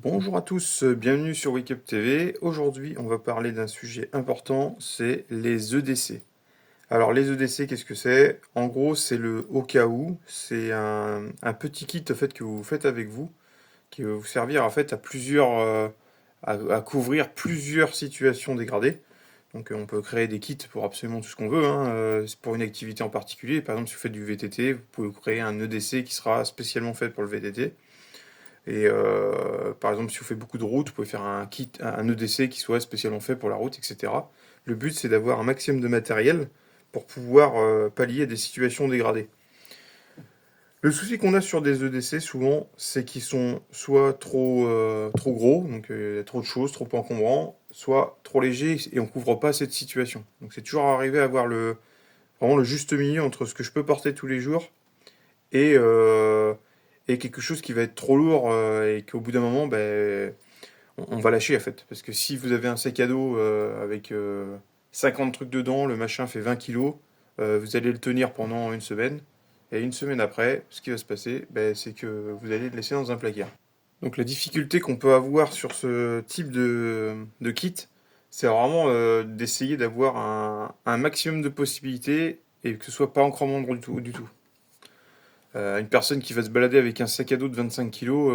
Bonjour à tous, bienvenue sur Wake Up TV. Aujourd'hui, on va parler d'un sujet important, c'est les EDC. Alors les EDC, qu'est-ce que c'est? En gros, c'est le au cas où, c'est un petit kit en fait que vous faites avec vous, qui va vous servir en fait à à couvrir plusieurs situations dégradées. Donc on peut créer des kits pour absolument tout ce qu'on veut, hein, c'est pour une activité en particulier. Par exemple, si vous faites du VTT, vous pouvez créer un EDC qui sera spécialement fait pour le VTT. Et par exemple, si vous faites beaucoup de routes, vous pouvez faire un kit, un EDC qui soit spécialement fait pour la route, etc. Le but, c'est d'avoir un maximum de matériel pour pouvoir pallier à des situations dégradées. Le souci qu'on a sur des EDC souvent, c'est qu'ils sont soit trop gros, donc il y a trop de choses, trop encombrants, soit trop légers et on couvre pas cette situation. Donc c'est toujours arriver à avoir vraiment le juste milieu entre ce que je peux porter tous les jours et, euh, et quelque chose qui va être trop lourd et qu'au bout d'un moment, ben, on va lâcher en fait. Parce que si vous avez un sac à dos avec 50 trucs dedans, le machin fait 20 kilos, vous allez le tenir pendant une semaine. Et une semaine après, ce qui va se passer, ben, c'est que vous allez le laisser dans un placard. Donc la difficulté qu'on peut avoir sur ce type de kit, c'est vraiment d'essayer d'avoir un maximum de possibilités et que ce soit pas encombrant du tout. Une personne qui va se balader avec un sac à dos de 25 kilos,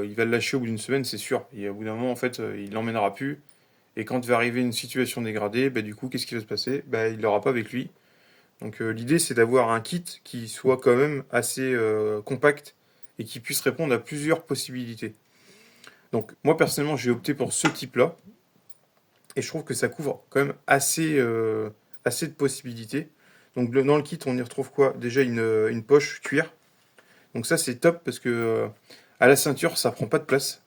il va le lâcher au bout d'une semaine, c'est sûr. Et au bout d'un moment, en fait, il l'emmènera plus. Et quand va arriver une situation dégradée, bah, du coup, qu'est-ce qui va se passer? Bah, il l'aura pas avec lui. Donc l'idée, c'est d'avoir un kit qui soit quand même assez compact et qui puisse répondre à plusieurs possibilités. Donc moi, personnellement, j'ai opté pour ce type-là. Et je trouve que ça couvre quand même assez de possibilités. Donc dans le kit, on y retrouve quoi? Déjà une poche cuir. Donc ça c'est top parce que à la ceinture ça prend pas de place.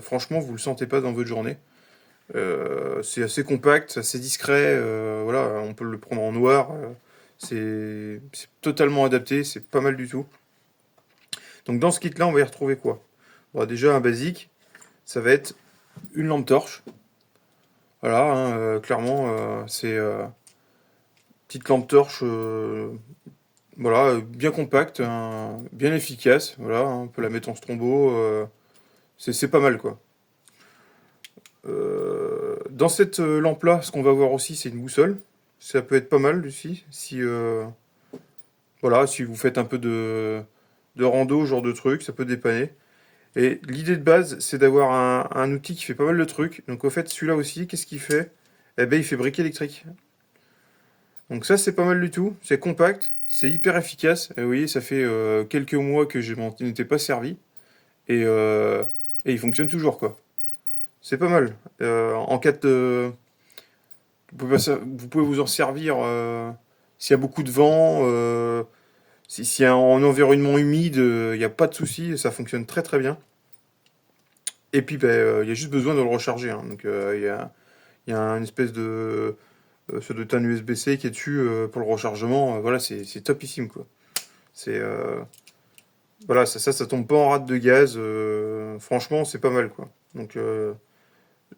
Franchement vous le sentez pas dans votre journée. C'est assez compact, assez discret. Voilà, on peut le prendre en noir. C'est totalement adapté, c'est pas mal du tout. Donc dans ce kit là on va y retrouver quoi? Bon, déjà un basique, ça va être une lampe torche. Voilà, hein, clairement c'est petite lampe torche. Voilà, bien compacte, bien efficace. Voilà, hein, on peut la mettre en strombo. C'est pas mal quoi. Dans cette lampe-là, ce qu'on va voir aussi, c'est une boussole. Ça peut être pas mal aussi, si voilà, si vous faites un peu de rando, genre de truc, ça peut dépanner. Et l'idée de base, c'est d'avoir un outil qui fait pas mal de trucs. Donc au fait, celui-là aussi, qu'est-ce qu'il fait? Eh ben, il fait briquet électrique. Donc ça, c'est pas mal du tout. C'est compact, c'est hyper efficace. Et vous voyez, ça fait quelques mois que je m'en étais pas servi. Et, euh, et il fonctionne toujours, quoi. C'est pas mal. En cas de, vous pouvez vous en servir s'il y a beaucoup de vent, s'il y a un environnement humide, il n'y a pas de souci, ça fonctionne très très bien. Et puis, ben, il y a juste besoin de le recharger, hein. Donc, il y a une espèce ça doit être un USB-C qui est dessus pour le rechargement. Voilà, c'est topissime, quoi. C'est, voilà, ça tombe pas en rate de gaz. Franchement, c'est pas mal, quoi. Donc,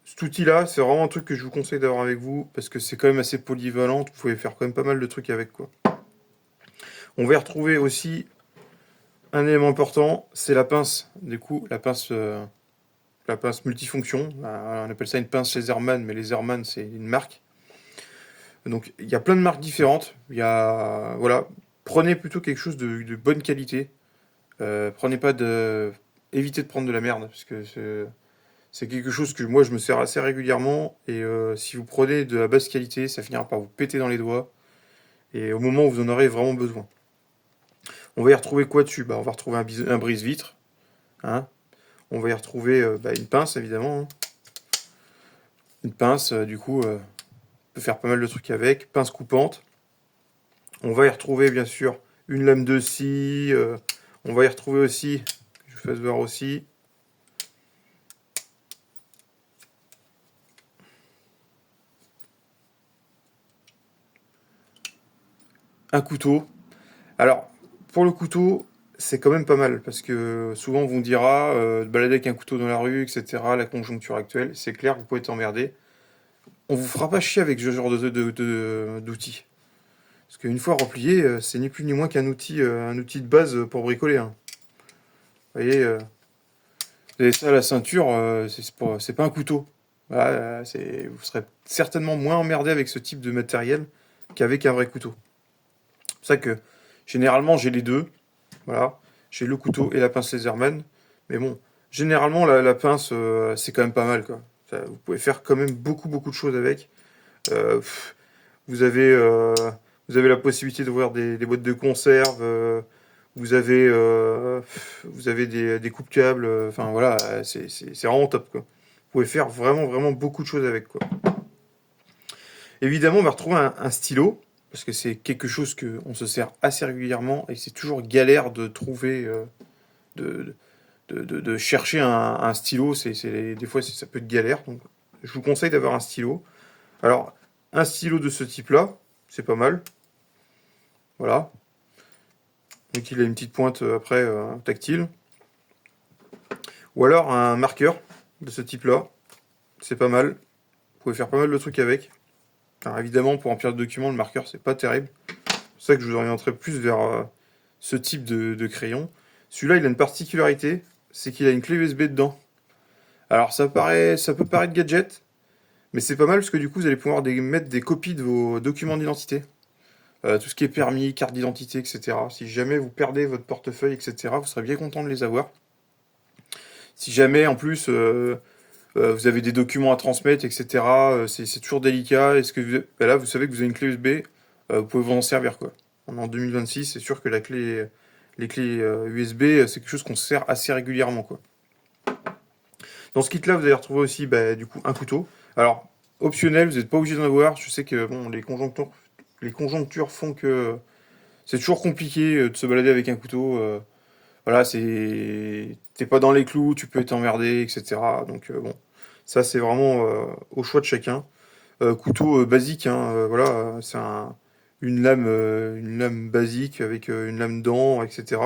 cet outil-là, c'est vraiment un truc que je vous conseille d'avoir avec vous parce que c'est quand même assez polyvalent. Vous pouvez faire quand même pas mal de trucs avec, quoi. On va y retrouver aussi un élément important, c'est la pince. Du coup, la pince multifonction. On appelle ça une pince chez Zerman, mais les Zerman, c'est une marque. Donc, il y a plein de marques différentes. Il y a, voilà, prenez plutôt quelque chose de bonne qualité. Prenez pas de, évitez de prendre de la merde, parce que c'est quelque chose que moi je me sers assez régulièrement. Et si vous prenez de la basse qualité, ça finira par vous péter dans les doigts. Et au moment où vous en aurez vraiment besoin. On va y retrouver quoi dessus? Bah, on va retrouver un brise-vitre, hein. On va y retrouver bah, une pince, évidemment, hein. Une pince, du coup, on peut faire pas mal de trucs avec. Pince coupante. On va y retrouver, bien sûr, une lame de scie. On va y retrouver aussi, que je vous fasse voir aussi, un couteau. Alors, pour le couteau, c'est quand même pas mal, parce que souvent on vous dira de balader avec un couteau dans la rue, etc., la conjoncture actuelle, c'est clair que vous pouvez être emmerdé. On vous fera pas chier avec ce genre d'outils. Parce qu'une fois replié, c'est ni plus ni moins qu'un outil de base pour bricoler, hein. Vous voyez, Et ça, la ceinture, c'est pas un couteau. Voilà, vous serez certainement moins emmerdé avec ce type de matériel qu'avec un vrai couteau. C'est pour ça que généralement j'ai les deux. Voilà, j'ai le couteau et la pince Laserman. Mais bon, généralement la pince, c'est quand même pas mal quoi. Vous pouvez faire quand même beaucoup de choses avec. Euh, pff, vous avez, euh, vous avez la possibilité d'ouvrir des boîtes de conserve. Vous avez des coupes-câbles. Enfin voilà, c'est vraiment top quoi. Vous pouvez faire vraiment beaucoup de choses avec quoi. Évidemment, on va retrouver un stylo parce que c'est quelque chose que on se sert assez régulièrement et c'est toujours galère de trouver, de, de chercher un stylo. Des fois, ça peut être galère. Donc, je vous conseille d'avoir un stylo. Alors, un stylo de ce type-là, c'est pas mal. Voilà. Donc, il a une petite pointe après tactile. Ou alors un marqueur de ce type-là, c'est pas mal. Vous pouvez faire pas mal de trucs avec. Alors, évidemment, pour remplir le document, le marqueur, c'est pas terrible. C'est pour ça que je vous orienterai plus vers ce type de crayon. Celui-là, il a une particularité, c'est qu'il a une clé USB dedans. Alors, ça peut paraître gadget, mais c'est pas mal parce que du coup, vous allez pouvoir mettre des copies de vos documents d'identité. Tout ce qui est permis, carte d'identité, etc. Si jamais vous perdez votre portefeuille, etc., vous serez bien content de les avoir. Si jamais, en plus, vous avez des documents à transmettre, etc., c'est toujours délicat. Ben là, vous savez que vous avez une clé USB, vous pouvez vous en servir, quoi. On est en 2026, c'est sûr que les clés USB, c'est quelque chose qu'on se sert assez régulièrement, quoi. Dans ce kit-là, vous allez retrouver aussi, bah, du coup, un couteau. Alors, optionnel, vous n'êtes pas obligé d'en avoir. Je sais que bon, les conjonctures font que c'est toujours compliqué de se balader avec un couteau. Voilà, t'es pas dans les clous, tu peux être emmerdé, etc. Donc bon, ça c'est vraiment au choix de chacun. Couteau basique, hein, voilà, une lame basique avec une lame dent, etc.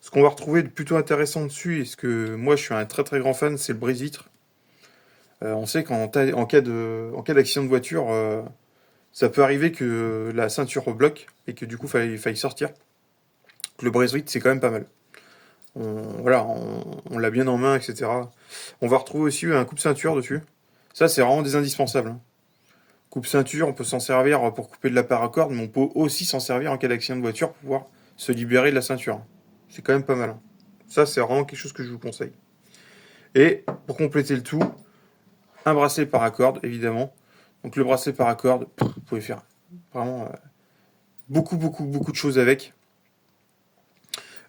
Ce qu'on va retrouver de plutôt intéressant dessus, et ce que moi je suis un très grand fan, c'est le brise-vitre. On sait en cas d'accident de voiture, ça peut arriver que la ceinture bloque et que du coup faille sortir. Le brise-vitre c'est quand même pas mal. Voilà, on l'a bien en main, etc. On va retrouver aussi un coupe-ceinture dessus. Ça c'est vraiment des indispensables, hein. Coupe-ceinture, on peut s'en servir pour couper de la paracorde, mais on peut aussi s'en servir en cas d'accident de voiture pour pouvoir se libérer de la ceinture. C'est quand même pas mal, hein. Ça, c'est vraiment quelque chose que je vous conseille. Et pour compléter le tout, un bracelet paracorde, évidemment. Donc le bracelet paracorde, vous pouvez faire vraiment beaucoup de choses avec.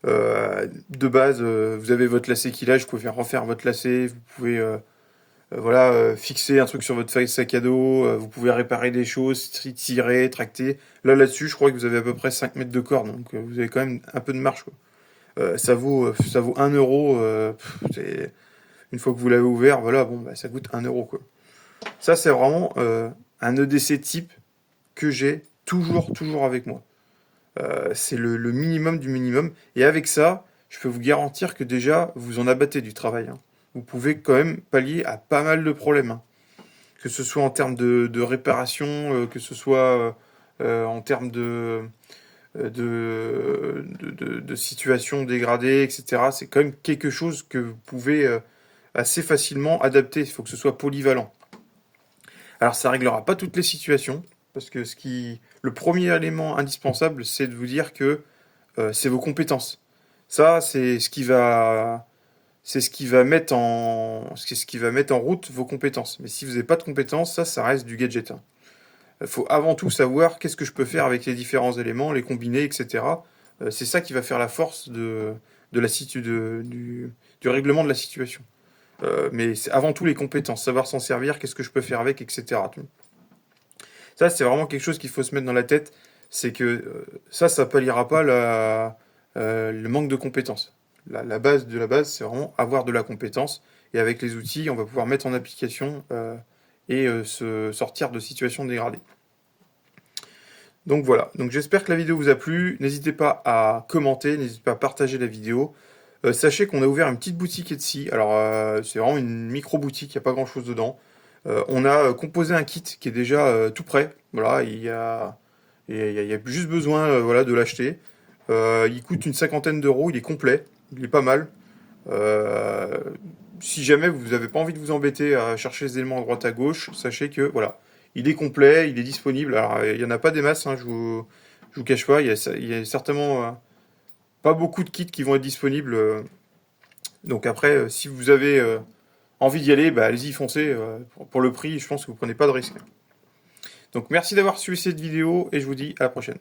De base, vous avez votre lacet qui lâche, vous pouvez faire refaire votre lacet, vous pouvez voilà, fixer un truc sur votre sac à dos, vous pouvez réparer des choses, tirer, tracter. Là-dessus, je crois que vous avez à peu près 5 mètres de corde, donc vous avez quand même un peu de marge, quoi. Ça vaut 1 euro. Une fois que vous l'avez ouvert, voilà, bon, bah, ça coûte 1 euro, quoi. Ça, c'est vraiment un EDC type que j'ai toujours avec moi. C'est le minimum du minimum. Et avec ça, je peux vous garantir que déjà, vous en abattez du travail, hein. Vous pouvez quand même pallier à pas mal de problèmes, hein. Que ce soit en termes de réparation, que ce soit en termes de situation dégradée, etc. C'est quand même quelque chose que vous pouvez assez facilement adapter. Il faut que ce soit polyvalent. Alors ça réglera pas toutes les situations, parce que le premier élément indispensable, c'est de vous dire que c'est vos compétences. Ça, c'est ce qui va mettre en route vos compétences. Mais si vous n'avez pas de compétences, ça reste du gadget, hein. Il faut avant tout savoir qu'est-ce que je peux faire avec les différents éléments, les combiner, etc. C'est ça qui va faire la force de la du règlement de la situation. Mais c'est avant tout les compétences, savoir s'en servir, qu'est-ce que je peux faire avec, etc. Ça, c'est vraiment quelque chose qu'il faut se mettre dans la tête. C'est que ça palliera pas le manque de compétences. La base de la base, c'est vraiment avoir de la compétence. Et avec les outils, on va pouvoir mettre en application et se sortir de situations dégradées. Donc voilà, donc j'espère que la vidéo vous a plu. N'hésitez pas à commenter, n'hésitez pas à partager la vidéo. Sachez qu'on a ouvert une petite boutique Etsy. Alors c'est vraiment une micro-boutique, il n'y a pas grand-chose dedans. On a composé un kit qui est déjà tout prêt. Voilà, il y a juste besoin voilà, de l'acheter. Il coûte une cinquantaine d'euros, il est complet, il est pas mal. Euh, si jamais vous n'avez pas envie de vous embêter à chercher les éléments à droite à gauche, sachez que voilà, il est complet, il est disponible. Alors il n'y en a pas des masses, hein, je vous cache pas, il y a certainement pas beaucoup de kits qui vont être disponibles. Donc après, si vous avez envie d'y aller, bah, allez-y, foncez. Pour le prix, je pense que vous prenez pas de risque. Donc merci d'avoir suivi cette vidéo et je vous dis à la prochaine.